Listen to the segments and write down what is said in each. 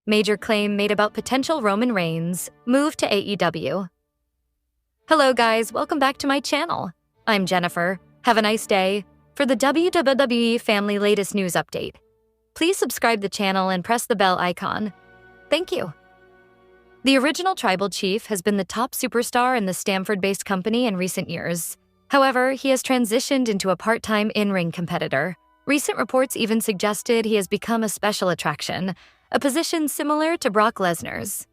Major claim made about potential Roman Reigns move to AEW. Hello guys, welcome back to my channel. I'm Jennifer. Have a nice day. For the WWE family latest news update, please subscribe the channel and press the bell icon. Thank you. The original tribal chief has been the top superstar in the Stamford-based company in recent years. However, he has transitioned into a part-time in-ring competitor. Recent reports even suggested he has become a special attraction, a position similar to Brock Lesnar's.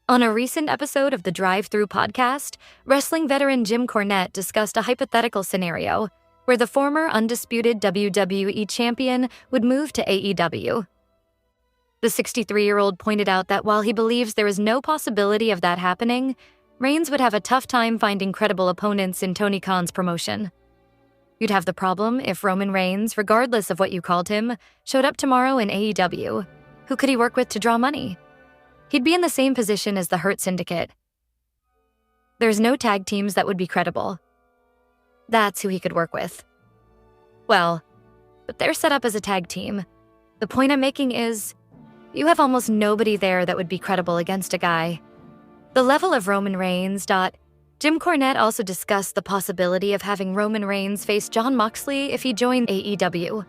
On a recent episode of the Drive-Thru podcast, wrestling veteran Jim Cornette discussed a hypothetical scenario where the former undisputed WWE champion would move to AEW. The 63-year-old pointed out that while he believes there is no possibility of that happening, Reigns would have a tough time finding credible opponents in Tony Khan's promotion. You'd have the problem if Roman Reigns, regardless of what you called him, showed up tomorrow in AEW. Who could he work with to draw money? He'd be in the same position as the Hurt Syndicate. There's no tag teams that would be credible. That's who he could work with. Well, but they're set up as a tag team. The point I'm making is, you have almost nobody there that would be credible against a guy. The level of Roman Reigns. Jim Cornette also discussed the possibility of having Roman Reigns face Jon Moxley if he joined AEW.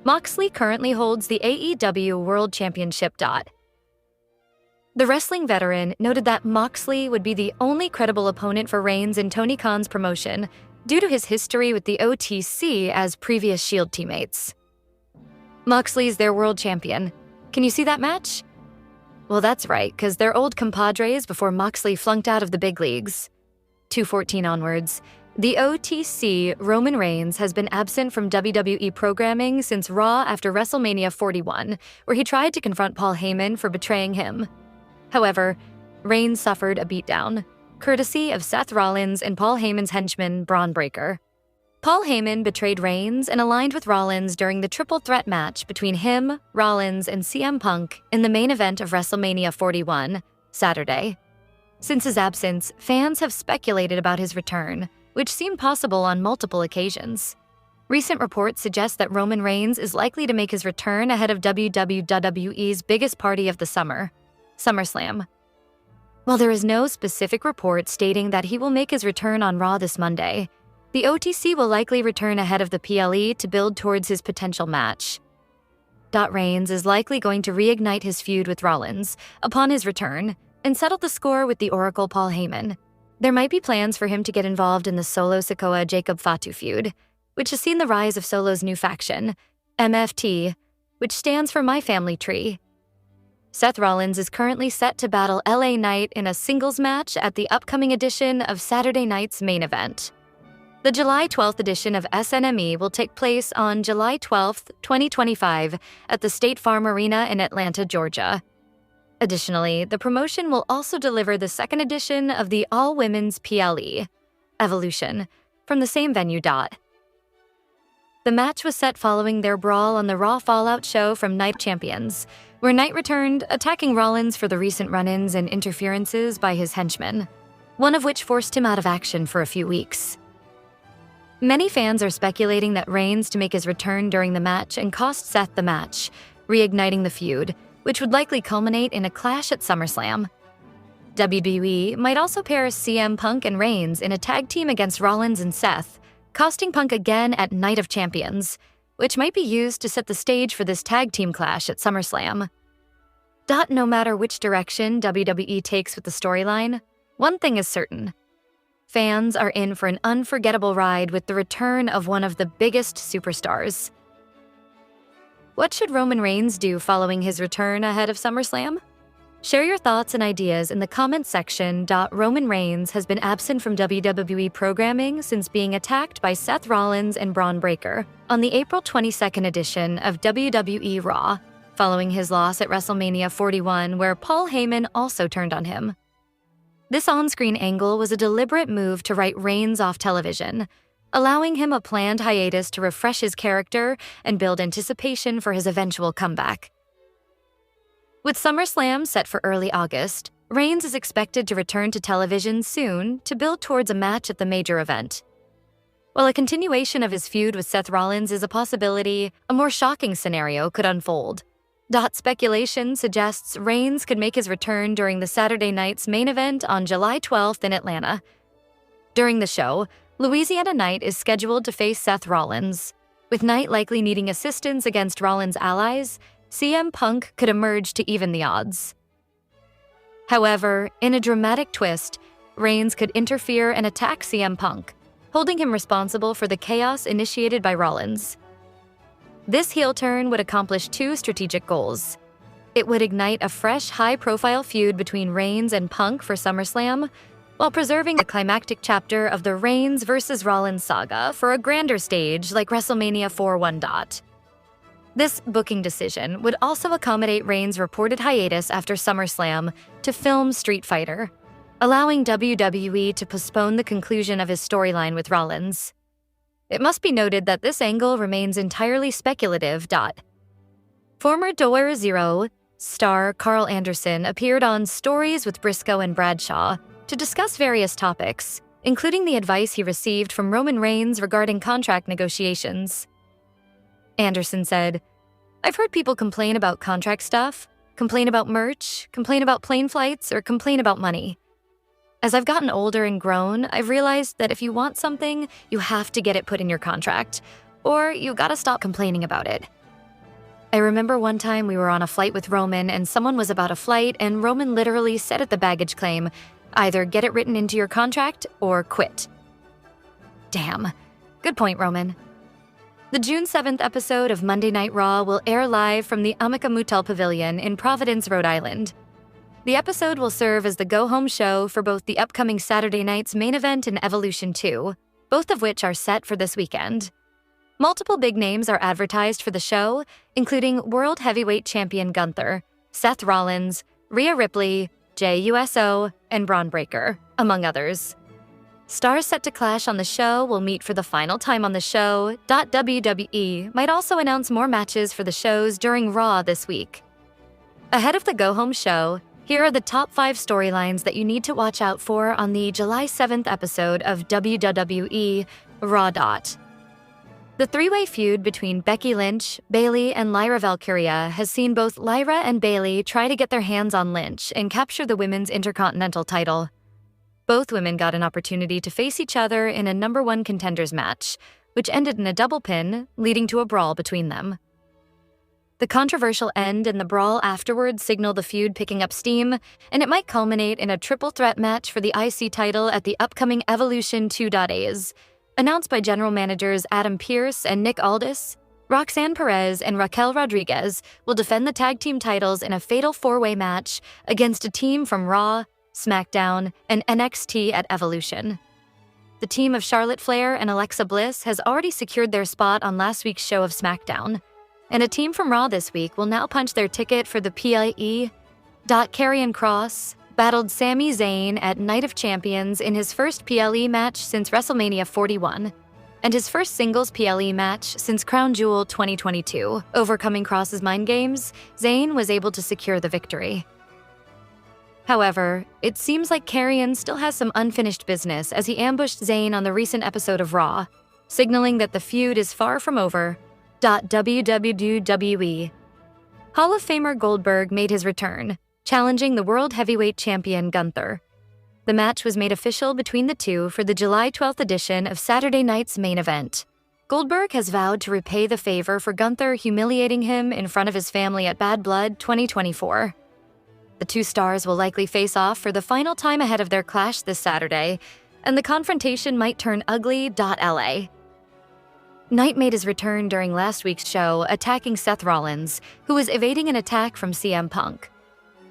Moxley currently holds the AEW World Championship. The wrestling veteran noted that Moxley would be the only credible opponent for Reigns in Tony Khan's promotion due to his history with the OTC as previous Shield teammates. Moxley's their world champion. Can you see that match? Well, that's right, because they're old compadres before Moxley flunked out of the big leagues. 214 onwards, the OTC Roman Reigns has been absent from WWE programming since Raw after WrestleMania 41, where he tried to confront Paul Heyman for betraying him. However, Reigns suffered a beatdown, courtesy of Seth Rollins and Paul Heyman's henchman, Braun Breaker. Paul Heyman betrayed Reigns and aligned with Rollins during the triple threat match between him, Rollins, and CM Punk in the main event of WrestleMania 41, Saturday. Since his absence, fans have speculated about his return, which seemed possible on multiple occasions. Recent reports suggest that Roman Reigns is likely to make his return ahead of WWE's biggest party of the summer, SummerSlam. While there is no specific report stating that he will make his return on Raw this Monday, the OTC will likely return ahead of the PLE to build towards his potential match. Reigns is likely going to reignite his feud with Rollins upon his return and settle the score with the Oracle Paul Heyman. There might be plans for him to get involved in the Solo Sikoa Jacob Fatu feud, which has seen the rise of Solo's new faction, MFT, which stands for My Family Tree. Seth Rollins is currently set to battle LA Knight in a singles match at the upcoming edition of Saturday Night's main event. The July 12th edition of SNME will take place on July 12th, 2025 at the State Farm Arena in Atlanta, Georgia. Additionally, the promotion will also deliver the second edition of the all-women's PLE, Evolution, from the same venue. The match was set following their brawl on the Raw Fallout show from Night Champions, where Knight returned, attacking Rollins for the recent run-ins and interferences by his henchmen, one of which forced him out of action for a few weeks. Many fans are speculating that Reigns to make his return during the match and cost Seth the match, reigniting the feud, which would likely culminate in a clash at SummerSlam. WWE might also pair CM Punk and Reigns in a tag team against Rollins and Seth, costing Punk again at Night of Champions, which might be used to set the stage for this tag team clash at SummerSlam. No matter which direction WWE takes with the storyline, one thing is certain. Fans are in for an unforgettable ride with the return of one of the biggest superstars. What should Roman Reigns do following his return ahead of SummerSlam? Share your thoughts and ideas in the comments section. Roman Reigns has been absent from WWE programming since being attacked by Seth Rollins and Braun Breaker on the April 22nd edition of WWE Raw, following his loss at WrestleMania 41, where Paul Heyman also turned on him. This on-screen angle was a deliberate move to write Reigns off television, allowing him a planned hiatus to refresh his character and build anticipation for his eventual comeback. With SummerSlam set for early August, Reigns is expected to return to television soon to build towards a match at the major event. While a continuation of his feud with Seth Rollins is a possibility, a more shocking scenario could unfold. Speculation suggests Reigns could make his return during the Saturday night's main event on July 12th in Atlanta. During the show, Louisiana Knight is scheduled to face Seth Rollins. With Knight likely needing assistance against Rollins' allies, CM Punk could emerge to even the odds. However, in a dramatic twist, Reigns could interfere and attack CM Punk, holding him responsible for the chaos initiated by Rollins. This heel turn would accomplish two strategic goals. It would ignite a fresh, high-profile feud between Reigns and Punk for SummerSlam, while preserving the climactic chapter of the Reigns vs. Rollins saga for a grander stage like WrestleMania 41. This booking decision would also accommodate Reigns' reported hiatus after SummerSlam to film Street Fighter, allowing WWE to postpone the conclusion of his storyline with Rollins. It must be noted that this angle remains entirely speculative. Former Door Zero star Carl Anderson appeared on Stories with Briscoe and Bradshaw to discuss various topics, including the advice he received from Roman Reigns regarding contract negotiations. Anderson said, "I've heard people complain about contract stuff, complain about merch, complain about plane flights, or complain about money. As I've gotten older and grown, I've realized that if you want something, you have to get it put in your contract, or you gotta stop complaining about it." I remember one time we were on a flight with Roman and someone was about a flight and Roman literally said at the baggage claim, "Either get it written into your contract or quit." Damn. Good point, Roman. The June 7th episode of Monday Night Raw will air live from the Amika Mutal Pavilion in Providence, Rhode Island. The episode will serve as the go-home show for both the upcoming Saturday night's main event and Evolution 2, both of which are set for this weekend. Multiple big names are advertised for the show, including World Heavyweight Champion Gunther, Seth Rollins, Rhea Ripley, Jey Uso, and Braun Breaker, among others. Stars set to clash on the show will meet for the final time on the show. WWE might also announce more matches for the shows during Raw this week. Ahead of the go-home show, here are the top 5 storylines that you need to watch out for on the July 7th episode of WWE Raw. The three-way feud between Becky Lynch, Bayley, and Lyra Valkyria has seen both Lyra and Bayley try to get their hands on Lynch and capture the Women's Intercontinental title. Both women got an opportunity to face each other in a number 1 contenders match, which ended in a double pin, leading to a brawl between them. The controversial end and the brawl afterward signal the feud picking up steam, and it might culminate in a triple threat match for the IC title at the upcoming Evolution 2.A's. Announced by general managers Adam Pearce and Nick Aldis, Roxanne Perez and Raquel Rodriguez will defend the tag team titles in a fatal 4-way match against a team from Raw, SmackDown, and NXT at Evolution. The team of Charlotte Flair and Alexa Bliss has already secured their spot on last week's show of SmackDown, and a team from Raw this week will now punch their ticket for the PLE. Karrion Kross battled Sami Zayn at Night of Champions in his first PLE match since WrestleMania 41, and his first singles PLE match since Crown Jewel 2022. Overcoming Kross's mind games, Zayn was able to secure the victory. However, it seems like Karrion still has some unfinished business as he ambushed Zayn on the recent episode of Raw, signaling that the feud is far from over. WWE. Hall of Famer Goldberg made his return, challenging the World Heavyweight Champion Gunther. The match was made official between the two for the July 12th edition of Saturday night's main event. Goldberg has vowed to repay the favor for Gunther humiliating him in front of his family at Bad Blood 2024. The two stars will likely face off for the final time ahead of their clash this Saturday, and the confrontation might turn ugly. LA. Knight made his return during last week's show, attacking Seth Rollins, who was evading an attack from CM Punk.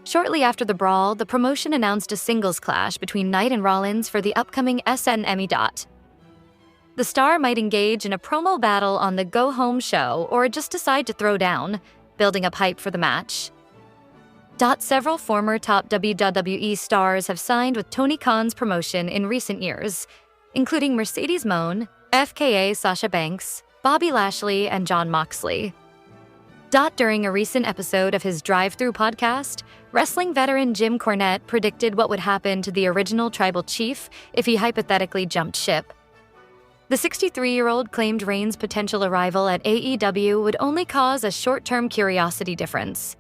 Shortly after the brawl, the promotion announced a singles clash between Knight and Rollins for the upcoming SNME. The star might engage in a promo battle on the go-home show or just decide to throw down, building up hype for the match. Several former top WWE stars have signed with Tony Khan's promotion in recent years, including Mercedes Moné, FKA Sasha Banks, Bobby Lashley, and Jon Moxley. During a recent episode of his Drive-Thru podcast, wrestling veteran Jim Cornette predicted what would happen to the original tribal chief if he hypothetically jumped ship. The 63-year-old claimed Reigns' potential arrival at AEW would only cause a short-term curiosity difference.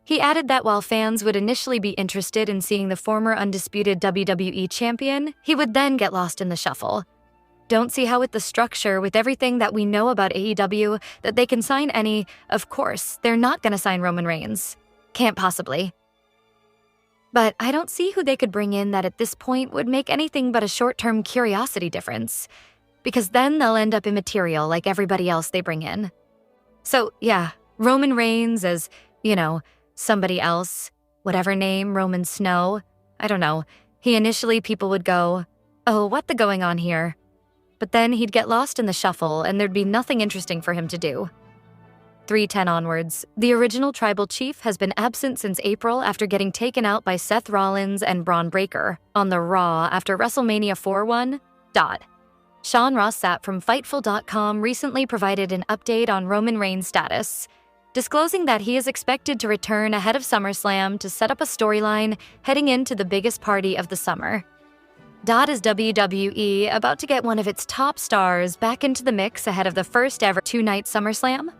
He added that while fans would initially be interested in seeing the former undisputed WWE champion, he would then get lost in the shuffle. Don't see how with the structure, with everything that we know about AEW, that they can sign any. Of course, they're not going to sign Roman Reigns. Can't possibly. But I don't see who they could bring in that at this point would make anything but a short-term curiosity difference. Because then they'll end up immaterial like everybody else they bring in. So, yeah, Roman Reigns as, somebody else, whatever name, Roman Snow, I don't know. People would go, oh, what the going on here? But then he'd get lost in the shuffle and there'd be nothing interesting for him to do. 3:10 onwards, the original tribal chief has been absent since April after getting taken out by Seth Rollins and Braun Breaker on the Raw after WrestleMania 4-1. Sean Ross Sapp from Fightful.com recently provided an update on Roman Reigns' status, disclosing that he is expected to return ahead of SummerSlam to set up a storyline heading into the biggest party of the summer. Is WWE about to get one of its top stars back into the mix ahead of the first ever two-night SummerSlam?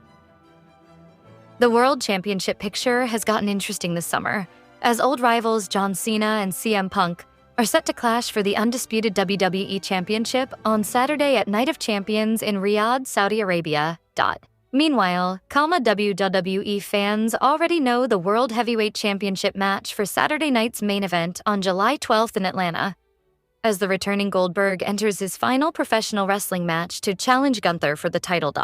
The World Championship picture has gotten interesting this summer, as old rivals John Cena and CM Punk are set to clash for the undisputed WWE Championship on Saturday at Night of Champions in Riyadh, Saudi Arabia. Meanwhile, WWE fans already know the World Heavyweight Championship match for Saturday night's main event on July 12th in Atlanta, as the returning Goldberg enters his final professional wrestling match to challenge Gunther for the title.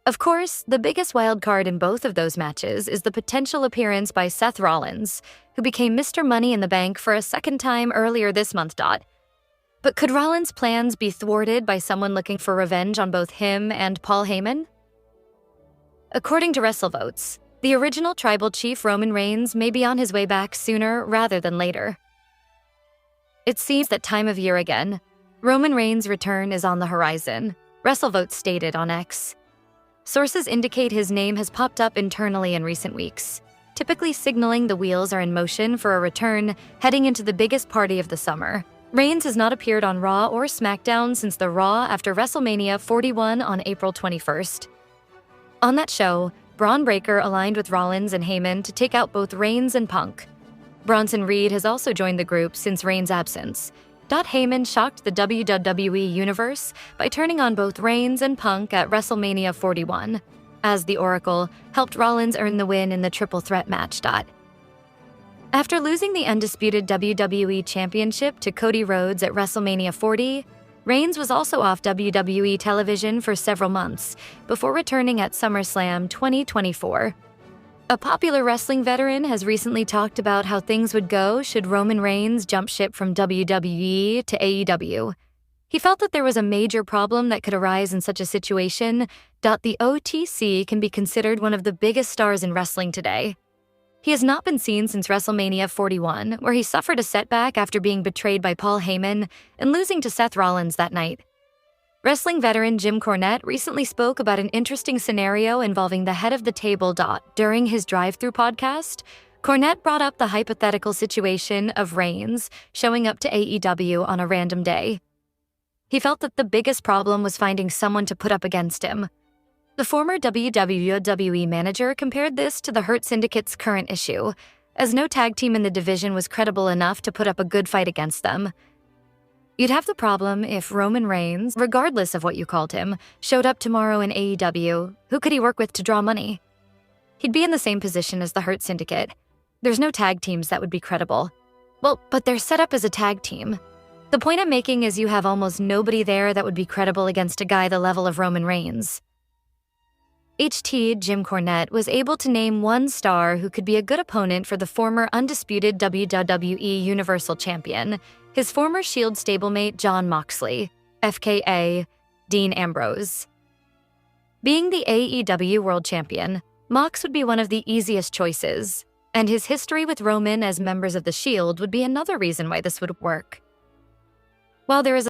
Of course, the biggest wild card in both of those matches is the potential appearance by Seth Rollins, who became Mr. Money in the Bank for a second time earlier this month. But could Rollins' plans be thwarted by someone looking for revenge on both him and Paul Heyman? According to WrestleVotes, the original tribal chief Roman Reigns may be on his way back sooner rather than later. It seems that time of year again, Roman Reigns' return is on the horizon, WrestleVotes stated on X. Sources indicate his name has popped up internally in recent weeks, typically signaling the wheels are in motion for a return heading into the biggest party of the summer. Reigns has not appeared on Raw or SmackDown since the Raw after WrestleMania 41 on April 21st. On that show, Braun Breaker aligned with Rollins and Heyman to take out both Reigns and Punk. Bronson Reed has also joined the group since Reigns' absence. Heyman shocked the WWE Universe by turning on both Reigns and Punk at WrestleMania 41, as the Oracle helped Rollins earn the win in the triple threat match. After losing the undisputed WWE Championship to Cody Rhodes at WrestleMania 40, Reigns was also off WWE television for several months before returning at SummerSlam 2024. A popular wrestling veteran has recently talked about how things would go should Roman Reigns jump ship from WWE to AEW. He felt that there was a major problem that could arise in such a situation. The OTC can be considered one of the biggest stars in wrestling today. He has not been seen since WrestleMania 41, where he suffered a setback after being betrayed by Paul Heyman and losing to Seth Rollins that night. Wrestling veteran Jim Cornette recently spoke about an interesting scenario involving the head of the table. During his drive-thru podcast, Cornette brought up the hypothetical situation of Reigns showing up to AEW on a random day. He felt that the biggest problem was finding someone to put up against him. The former WWE manager compared this to the Hurt Syndicate's current issue, as no tag team in the division was credible enough to put up a good fight against them. You'd have the problem if Roman Reigns, regardless of what you called him, showed up tomorrow in AEW. Who could he work with to draw money? He'd be in the same position as the Hurt Syndicate. There's no tag teams that would be credible. Well, but they're set up as a tag team. The point I'm making is you have almost nobody there that would be credible against a guy the level of Roman Reigns. Jim Cornette was able to name one star who could be a good opponent for the former undisputed WWE Universal Champion, his former Shield stablemate Jon Moxley, FKA Dean Ambrose. Being the AEW World Champion, Mox would be one of the easiest choices, and his history with Roman as members of the Shield would be another reason why this would work. While there is